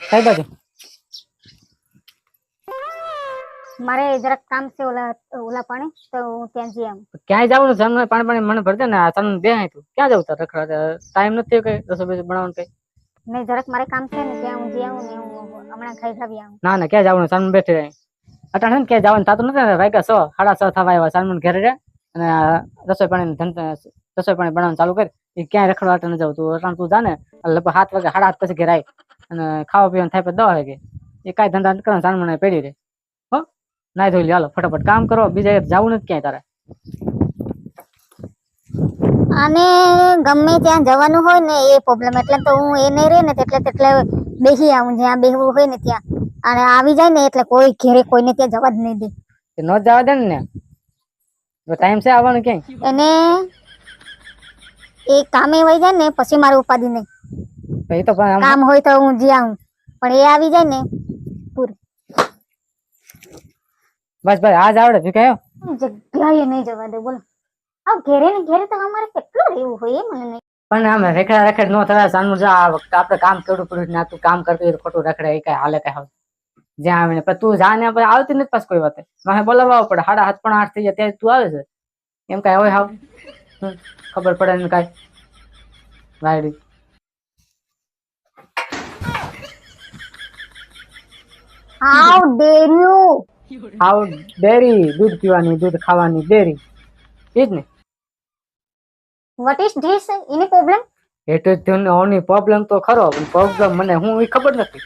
કઈ બાજુ? મારે જરાક કામ છે ઓલા પાણી, તો હું ત્યાં જઈ આવું. ક્યાંય જવાનું? જન્મ પાણી મને ભરતે ને તને બે તું ક્યાં જવું? તાર રખડા ટાઈમ નથી કઈ રસોઈ બેસોઈ બનાવવાનું કઈ? નહીં, જરાક મારે કામ છે ને ત્યાં હું જઈ આવું ને હું હમણાં ખાઈ આવું. ના ના, ક્યાં જવાનું? સાનમન બેઠી રહી અટાણે ને ક્યાં જવાનું થતું નથી. વાગ્યા 6 સાડા 6 થવા આવ્યા. સાનમન ઘરે રહે અને રસોઈ પાણી બનાવવાનું ચાલુ કરી. એ ક્યાંય રખડવા અટાણે જવું? તું અટાણે તું જાને લગભગ 7 વાગે 7:30 પછી ઘરે આવી અને ખાવા પીવાનું થાય પછી 10 વાગે. એ કાંઈ ધંધા નથી કરવાના. સાનમન પેઢી રહે. હો નાઈ ધોઈ હાલો ફટાફટ કામ કરો. બીજા જવું નથી ક્યાંય તારે. આને ગમે ત્યાં જવાનું હોય ને એ પ્રોબ્લેમ, એટલે તો હું એ નહીં રહે ને એટલે બેસી આવું જ્યાં બેસવું હોય ને ત્યાં. અને આવી જાય ને એટલે કોઈ ઘેરે કોઈને ત્યાં જવા જ નહીં દે. ન જવા દે ને, ટાઈમ છે આવવાનું ક્યાંય. એને એ કામે વહી જાય ને પછી મારે ઉપાધિ નહીં. એ તો કામ હોય તો હું જી આવું, પણ એ આવી જાય ને પૂરું. બસ ભાઈ આજ આવડે તું કયો જગ્યાએ નહીં જવા દે. બોલો આ ઘેરે ને ઘેરે તો અમારે કેટલું રહેવું હોય એ મને નહીં. પણ આમ રેખડા રેખડ નો થવાય. સાનમું જા આપણે કામ કેવડું પડ્યું ના તું કામ કરતું હોય ખોટું રખડે એ કઈ હાલે કઈ હાલ જ્યાં આવે ને તું જા ને આવતી નથી પાસ કોઈ વાત મારે બોલાવવા પડે. 7:30 પણ 8 થઈ જાય ત્યારે તું આવે છે એમ કઈ હોય હાવ ખબર પડે ને કઈ YD. How der you! How dairy? દૂધ પીવાની, દૂધ ખાવાની ડેરી એ જ ને. What is this? Any problem? એટલે ઓની પ્રોબ્લેમ તો ખરો, પ્રોબ્લેમ મને હું એ ખબર નથી.